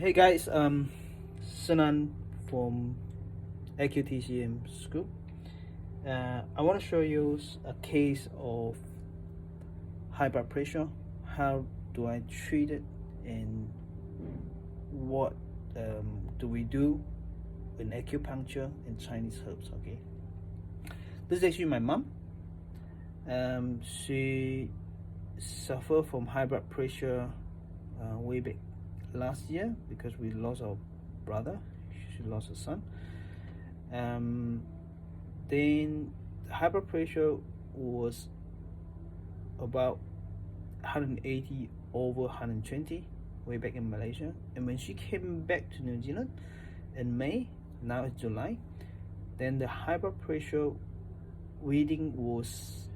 Hey guys, Szenan from AQTCM school. I want to show you a case of high blood pressure. How do I treat it, and what do we do in acupuncture and Chinese herbs? Okay, this is actually my mom. She suffered from high blood pressure way back last year because we lost our brother. She lost her son. Then high blood pressure was about 180 over 120 way back in Malaysia, and when she came back to New Zealand in May, now it's July, then the high blood pressure reading was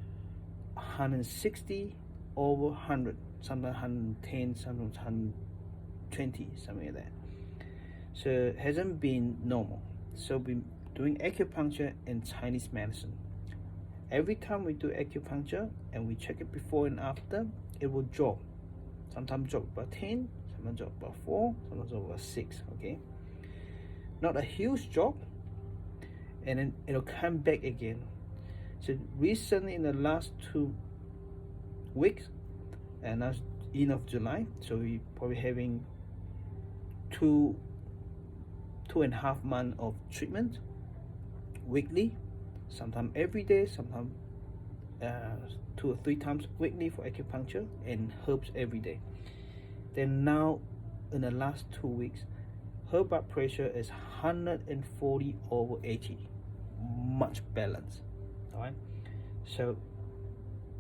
160 over 100, sometimes 110, sometimes 120, something like that. So it hasn't been normal. So we're doing acupuncture and Chinese medicine. Every time we do acupuncture and we check it before and after, it will drop. Sometimes drop about 10, sometimes drop about 4, sometimes drop about 6. Okay, not a huge drop, and then it'll come back again. So recently, in the last 2 weeks, and that's end of July, so we probably having 2.5 months of treatment weekly, sometimes every day, sometimes 2 or 3 times weekly for acupuncture, and herbs every day. Then now, in the last 2 weeks, her blood pressure is 140 over 80, much balanced. All right, so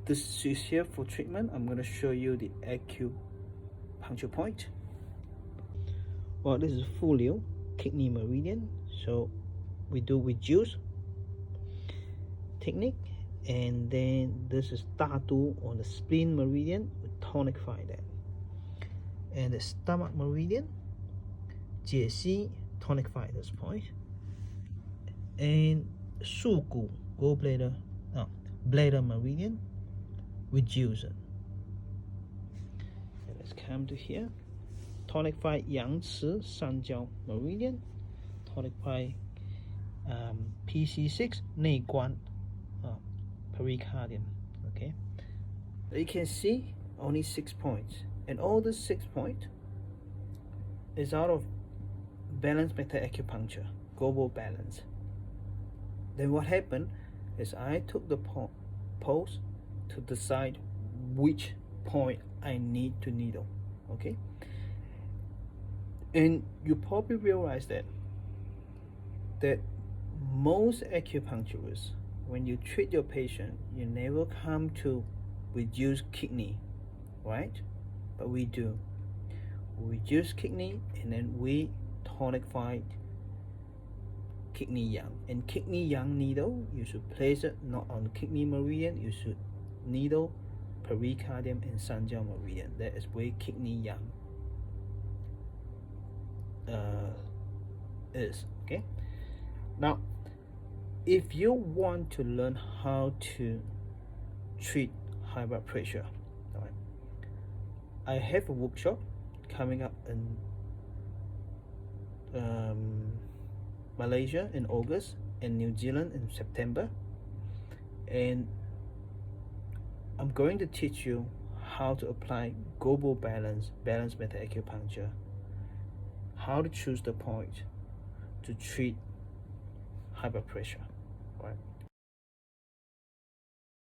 this is here for treatment. I'm going to show you the acupuncture point. Well, this is full kidney meridian, so we do with juice technique, and then this is Tatu on the spleen meridian, we tonify that, and the stomach meridian, Jie tonify this point, and Sugu gallbladder, bladder meridian, we juice it. And let's come to here, tonify Yangci Sanjiao meridian, tonify PC6 内关 pericardium. Okay, you can see only 6 points, and all the 6 points is out of balance method acupuncture, global balance. Then what happened is I took the pulse to decide which point I need to needle. Okay, and you probably realize that most acupuncturists, when you treat your patient, you never come to reduce kidney, right? But we do. We reduce kidney, and then we tonify kidney yang. And kidney yang needle, you should place it not on kidney meridian, you should needle pericardium and Sanjiao meridian. That is where kidney yang is. Okay, now if you want to learn how to treat high blood pressure, right, I have a workshop coming up in Malaysia in August and New Zealand in September, and I'm going to teach you how to apply global balance method acupuncture, how to choose the point to treat high blood pressure, right?